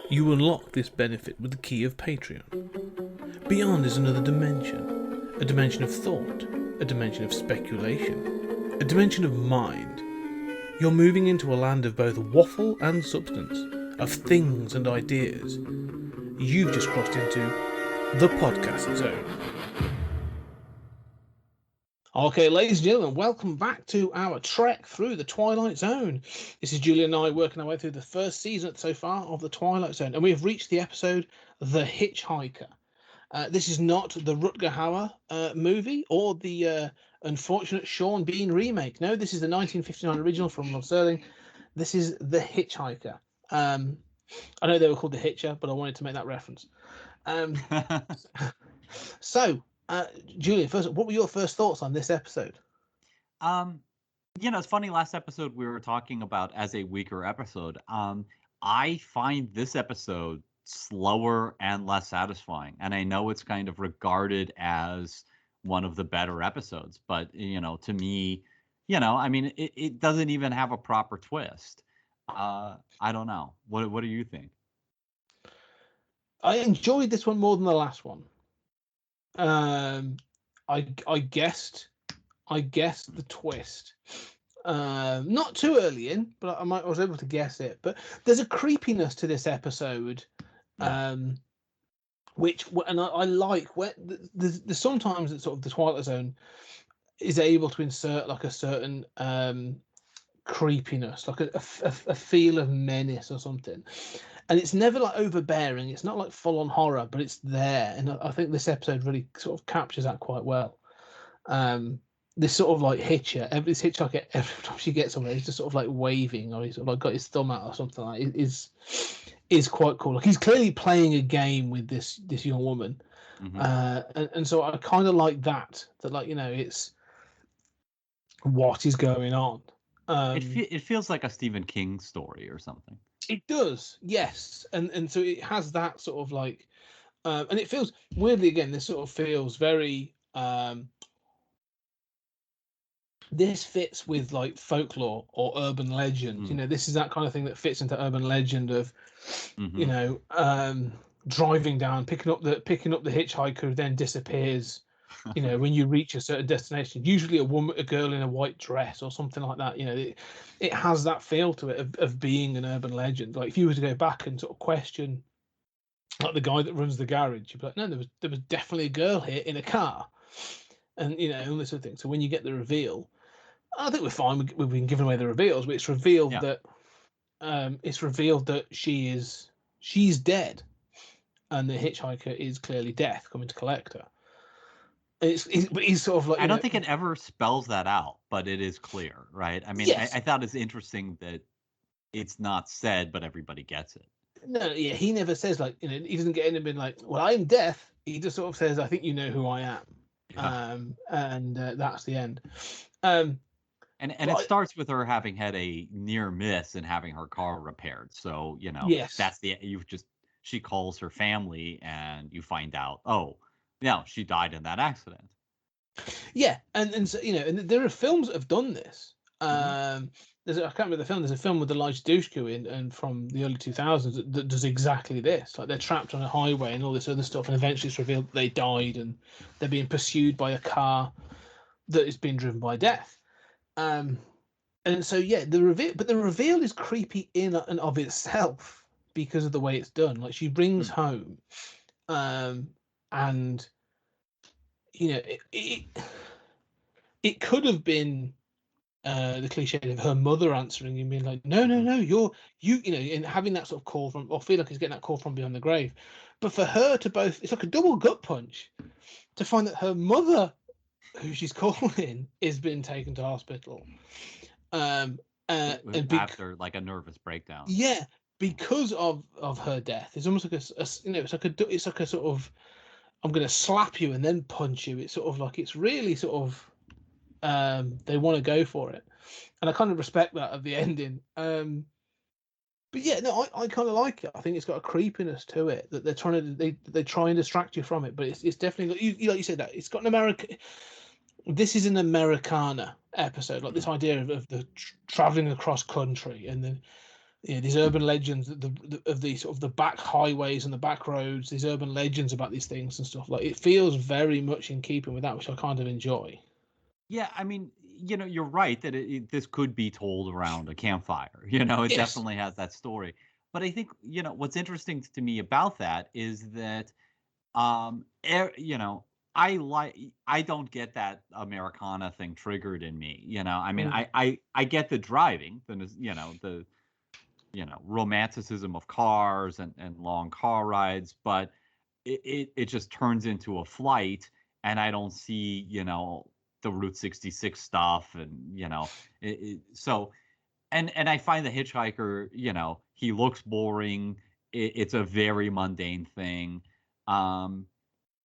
You unlock this benefit with the key of Patreon. Beyond is another dimension. A dimension of thought. A dimension of speculation. A dimension of mind. You're moving into a land of both waffle and substance. Of things and ideas. You've just crossed into the podcast zone. Okay, ladies and gentlemen, welcome back to our trek through the Twilight Zone. This is Julian and I working our way through the first season so far of the Twilight Zone, and we have reached the episode The Hitchhiker. This is not the Rutger Hauer movie or the unfortunate Sean Bean remake. No, this is the 1959 original from Rod Serling. This is The Hitchhiker. I know they were called The Hitcher, but I wanted to make that reference. Julian, first, what were your first thoughts on this episode? It's funny. Last episode we were talking about as a weaker episode. I find this episode slower and less satisfying, and I know it's kind of regarded as one of the better episodes, but to me, it doesn't even have a proper twist. I don't know. What do you think? I enjoyed this one more than the last one. I guessed the twist. Not too early in, but I was able to guess it. But there's a creepiness to this episode, which I like. Where there's sometimes that sort of the Twilight Zone is able to insert like a certain creepiness, like a feel of menace or something. And it's never like overbearing. It's not like full on horror, but it's there. And I think this episode really sort of captures that quite well. This sort of like hitcher, this hitchhiker, every time she gets somewhere, he's just sort of like waving, or he's sort of like got his thumb out or something like that. Is quite cool. Like he's clearly playing a game with this young woman. Mm-hmm. And so I kind of like that like, it's what is going on. It feels like a Stephen King story or something. It does, yes, and so it has that sort of like, and it feels weirdly again. This sort of feels very. This fits with like folklore or urban legend. This is that kind of thing that fits into urban legend of, driving down, picking up the hitchhiker who then disappears. When you reach a certain destination, usually a girl in a white dress or something like that. It has that feel to it of being an urban legend. Like if you were to go back and sort of question, like the guy that runs the garage, you'd be like, no, there was definitely a girl here in a car, and all this sort of thing. So when you get the reveal, I think we're fine. We've been giving away the reveals, but it's revealed that she's dead, and the hitchhiker is clearly death coming to collect her. But he's sort of like. I don't think it ever spells that out, but it is clear, right? I mean, yes. I thought it's interesting that it's not said, but everybody gets it. No, yeah, he never says like he doesn't get in and be like, "Well, I'm deaf." He just sort of says, "I think you know who I am," and that's the end. And it starts with her having had a near miss and having her car repaired. So yes. That's she calls her family and you find out, oh. No, she died in that accident. Yeah, and so and there are films that have done this. I can't remember the film. There's a film with Elijah Dushku in, and from the early 2000s that does exactly this. Like they're trapped on a highway and all this other stuff, and eventually it's revealed that they died and they're being pursued by a car that is being driven by death. And so the reveal is creepy in and of itself because of the way it's done. Like she brings home. And it could have been the cliche of her mother answering and being like, no, you and having that sort of call from, or feel like he's getting that call from beyond the grave. But for her to both, it's like a double gut punch to find that her mother, who she's calling, is being taken to hospital. And after like a nervous breakdown. Yeah, because of her death. It's almost like it's like a sort of, I'm going to slap you and then punch you. It's sort of like, it's really sort of, they want to go for it. And I kind of respect that at the ending. But yeah, no, I kind of like it. I think it's got a creepiness to it that they're trying to, they try and distract you from it. But it's definitely, like you said, that it's got an American, this is an Americana episode, like this idea of the traveling across country and then these urban legends of the sort of the back highways and the back roads, these urban legends about these things and stuff. Like, it feels very much in keeping with that, which I kind of enjoy. Yeah, I mean, you're right that this could be told around a campfire. It Yes. definitely has that story. But I think, what's interesting to me about that is that, I don't get that Americana thing triggered in me. I mean, Mm. I get the driving, the romanticism of cars and long car rides, but it just turns into a flight, and I don't see, the Route 66 stuff, and so, and I find the hitchhiker, he looks boring. It's a very mundane thing. Um,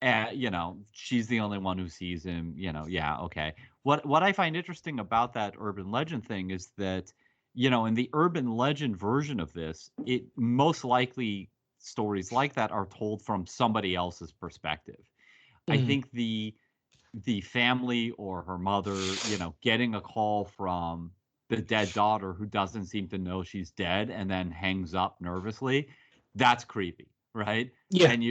and she's the only one who sees him. Yeah, okay. What I find interesting about that urban legend thing is that, in the urban legend version of this, it most likely stories like that are told from somebody else's perspective. I Mm. think the family or her mother, getting a call from the dead daughter who doesn't seem to know she's dead and then hangs up nervously, that's creepy, right? Yeah. And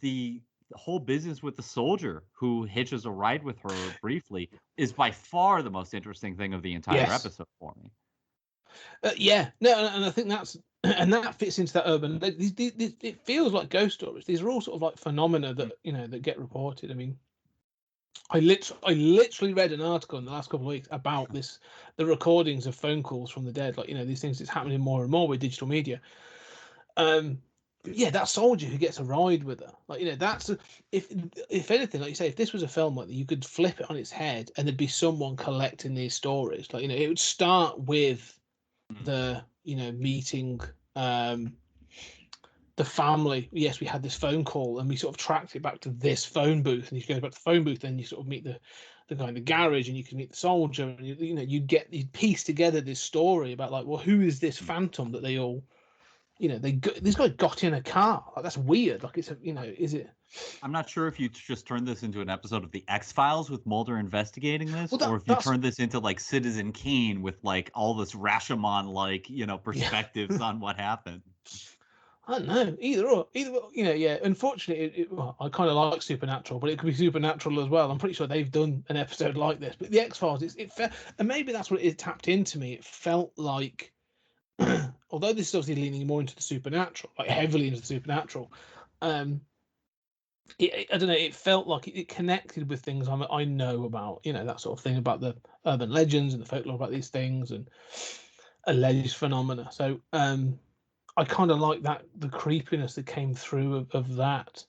the whole business with the soldier who hitches a ride with her briefly is by far the most interesting thing of the entire Yes. episode for me. Yeah. No, and I think that's and that fits into that urban. It feels like ghost stories. These are all sort of like phenomena that that get reported. I mean, I literally read an article in the last couple of weeks about this, the recordings of phone calls from the dead. Like, these things, it's happening more and more with digital media. Yeah, that soldier who gets a ride with her, like, that's if anything, like you say, if this was a film like that, you could flip it on its head and there'd be someone collecting these stories. Like, it would start with Mm. the meeting um the family. Yes, we had this phone call and we sort of tracked it back to this phone booth, and you go back to the phone booth, then you sort of meet the guy in the garage, and you can meet the soldier, and you'd piece together this story about, like, well, who is this phantom that they all, this guy got in a car. Like, that's weird. Like, is it? I'm not sure if you just turned this into an episode of the X-Files with Mulder investigating this, Well, or if you that's turned this into like Citizen Kane with like all this Rashomon like, yeah. perspectives on what happened. I don't know. Either or, yeah. Unfortunately, well, I kind of like Supernatural, but it could be Supernatural as well. I'm pretty sure they've done an episode like this. But the X Files, and maybe that's what it tapped into me. It felt like, although this is obviously leaning more into the supernatural, like heavily into the supernatural, um, I don't know. It felt like it connected with things I know about, that sort of thing about the urban legends and the folklore about these things and alleged phenomena. So, I kind of like that, the creepiness that came through of that.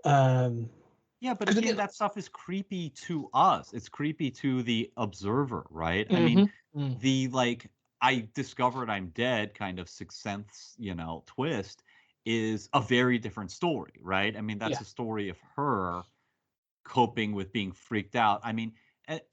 Yeah, but Because again, again, that stuff is creepy to us. It's creepy to the observer, right? I mean, hmm mm, the like I discovered I'm dead kind of Sixth Sense, twist is a very different story, right? I mean, that's yeah, a story of her coping with being freaked out. I mean,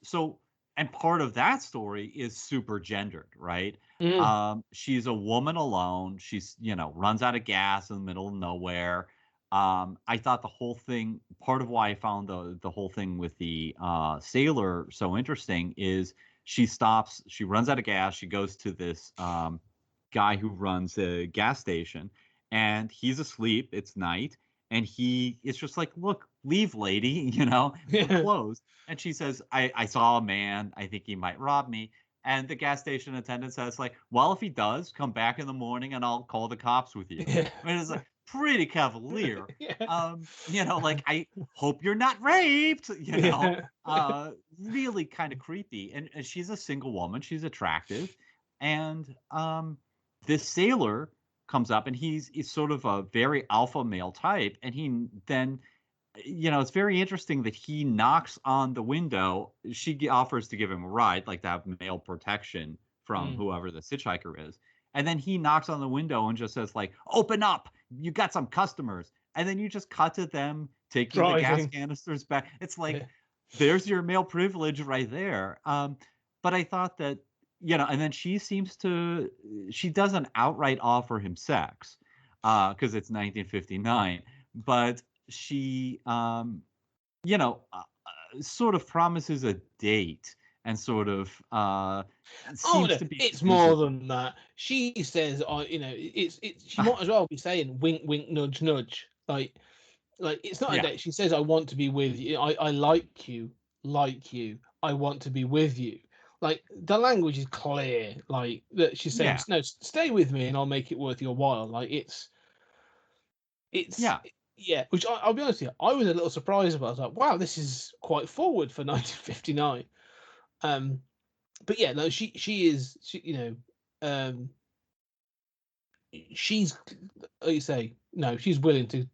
so and part of that story is super gendered, right? mm, She's a woman alone. She's, runs out of gas in the middle of nowhere. I thought the whole thing, part of why I found the whole thing with the sailor so interesting is she runs out of gas, she goes to this guy who runs a gas station, and he's asleep. It's night, and it's just like, look, leave, lady, we're yeah, closed. And she says, I saw a man, I think he might rob me. And the gas station attendant says, like, well, if he does, come back in the morning and I'll call the cops with you. yeah, I mean, it's like pretty cavalier. yeah, Like, I hope you're not raped, yeah, really kind of creepy. And she's a single woman, she's attractive. And this sailor comes up, and he's sort of a very alpha male type, and he then, it's very interesting that he knocks on the window. She offers to give him a ride, like to have male protection from mm, whoever the hitchhiker is. And then he knocks on the window and just says, like, open up, you got some customers. And then you just cut to them taking the gas driving, canisters back. It's like, yeah, there's your male privilege right there. But I thought that, and then she doesn't outright offer him sex, because it's 1959, but she, sort of promises a date, and sort of Oh seems no, to be it's more confusing. than that. She says, it's she might as well be saying wink, wink, nudge, nudge. Like it's not a Yeah, date. She says, "I want to be with you. I like you, like you. I want to be with you." Like the language is clear. Like that she's saying, yeah, "No, stay with me, and I'll make it worth your while." Like it's yeah. yeah. Which I'll be honest with you, I was a little surprised about. I was like, "Wow, this is quite forward for 1959." Um, but yeah, no, she is. She's, like you say, no, she's willing to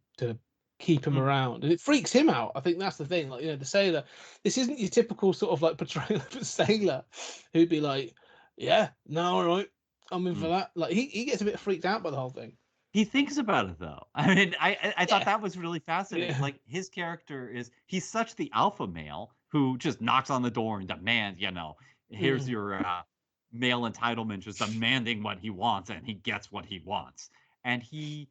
keep him Mhm. around, and it freaks him out. I think that's the thing. Like, the sailor. This isn't your typical sort of like portrayal of a sailor who'd be like, "Yeah, no, all right, I'm in for Mm. that." Like he gets a bit freaked out by the whole thing. He thinks about it though. I mean, I thought Yeah, that was really fascinating. yeah, Like his character he's such the alpha male who just knocks on the door and demands, here's mm, your male entitlement, just demanding what he wants, and he gets what he wants. And he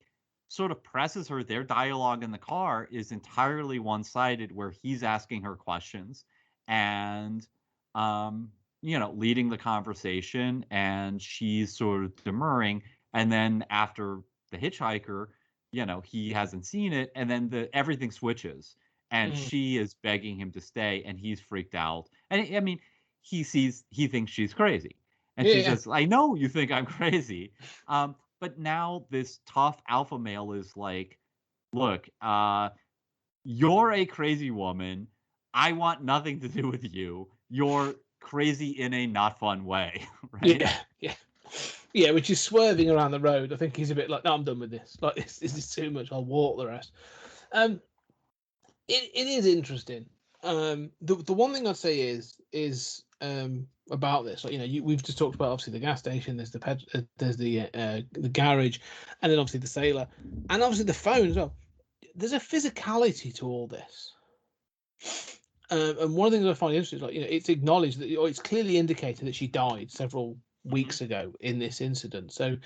sort of presses her. Their dialogue in the car is entirely one-sided, where he's asking her questions and leading the conversation, and she's sort of demurring. And then after the hitchhiker, he hasn't seen it, and then everything switches, and mm. she is begging him to stay, and he's freaked out. And I mean, he thinks she's crazy, and she Yeah, says, "I know you think I'm crazy." But now this tough alpha male is like, "Look, you're a crazy woman. I want nothing to do with you. You're crazy in a not fun way," right? yeah, yeah, yeah. Which is swerving around the road. I think he's a bit like, "No, I'm done with this. Like this is too much. I'll walk the rest." Um, it is interesting. The one thing I'd say is about this. Like, we've just talked about obviously the gas station. There's there's the garage, and then obviously the sailor, and obviously the phone as well. There's a physicality to all this. And one of the things I find interesting is, like, it's acknowledged that, or it's clearly indicated that she died several Mhm. weeks ago in this incident. So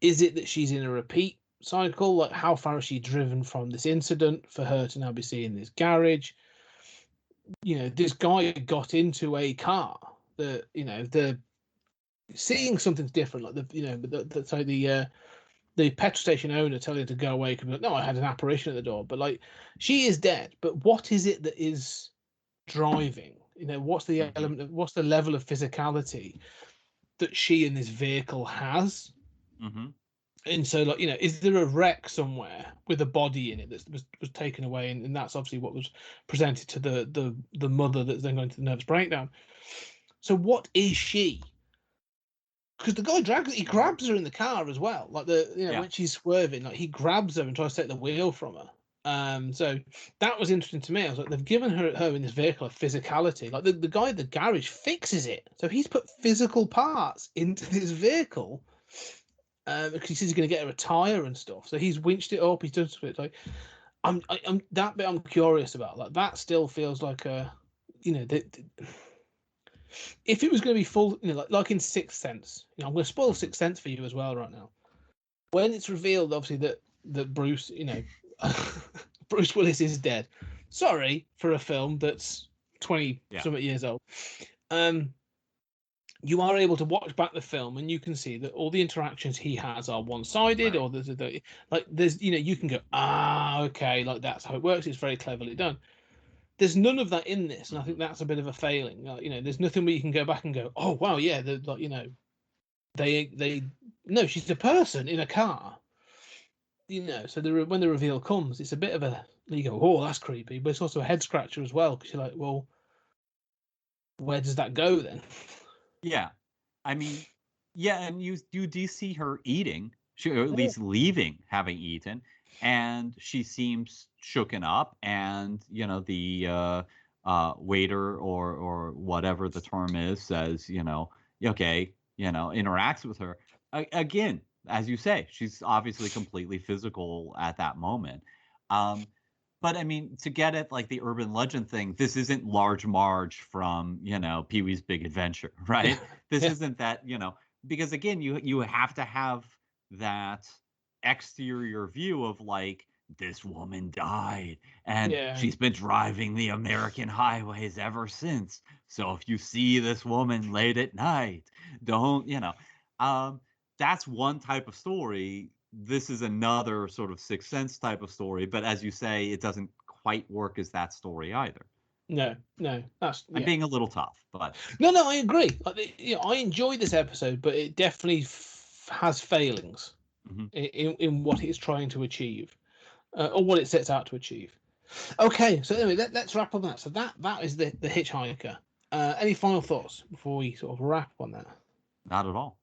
is it that she's in a repeat cycle? Like, how far is she driven from this incident for her to now be seeing this garage? This guy got into a car that, the seeing something's different. Like the petrol station owner telling her to go away could be like, no, I had an apparition at the door. But like, she is dead. But what is it that is driving? What's the Mhm. element of, what's the level of physicality that she in this vehicle has? Mhm. And so, like, is there a wreck somewhere with a body in it that was taken away, and that's obviously what was presented to the mother that's then going to the nervous breakdown. So what is she? Because the guy he grabs her in the car as well, like Yeah. when she's swerving, like he grabs her and tries to take the wheel from her. So that was interesting to me. I was like, they've given her in this vehicle a physicality. Like the guy at the garage fixes it, so he's put physical parts into this vehicle, because he says he's going to get her a tire and stuff. So he's winched it up. He's done something. Like I'm that bit I'm curious about. Like that still feels like a, if it was going to be full, like in Sixth Sense. I'm going to spoil Mhm. Sixth Sense for you as well right now. When it's revealed, obviously that Bruce, Bruce Willis is dead. Sorry for a film that's 20 Yeah. something years old. Um, you are able to watch back the film and you can see that all the interactions he has are one-sided, Right. or there's you can go, okay, like that's how it works. It's very cleverly done. There's none of that in this, and I think Mhm. that's a bit of a failing. There's nothing where you can go back and go, oh wow, yeah, they no, she's a person in a car. So when the reveal comes, it's a bit of a, you go, oh, that's creepy, but it's also a head scratcher as well, because you're like, well, where does that go then? Yeah. I mean, yeah, and you do see her eating, or at Yeah. least leaving having eaten, and she seems shooken up, and the waiter or whatever the term is says, okay, interacts with her. Again, as you say, she's obviously completely physical at that moment. Um, but I mean, to get at like the urban legend thing, this isn't Large Marge from, Pee-wee's Big Adventure, right? This Yeah. isn't that, because again, you have to have that exterior view of like, this woman died, and Yeah. she's been driving the American highways ever since. So if you see this woman late at night, don't, that's one type of story. This is another sort of Sixth Sense type of story, but as you say, it doesn't quite work as that story either. No, that's I'm being a little tough, but no, I agree. I enjoy this episode, but it definitely has failings in what it's trying to achieve, or what it sets out to achieve. Okay, so anyway, let's wrap on that. So that is the Hitchhiker. Any final thoughts before we sort of wrap on that? not at all.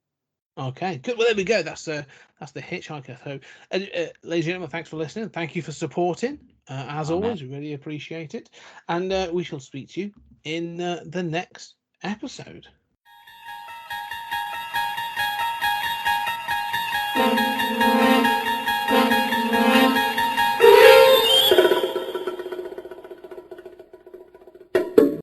Okay, good. Well, there we go. That's the Hitchhiker. So, ladies and gentlemen, thanks for listening. Thank you for supporting. As always, we really appreciate it. And we shall speak to you in the next episode.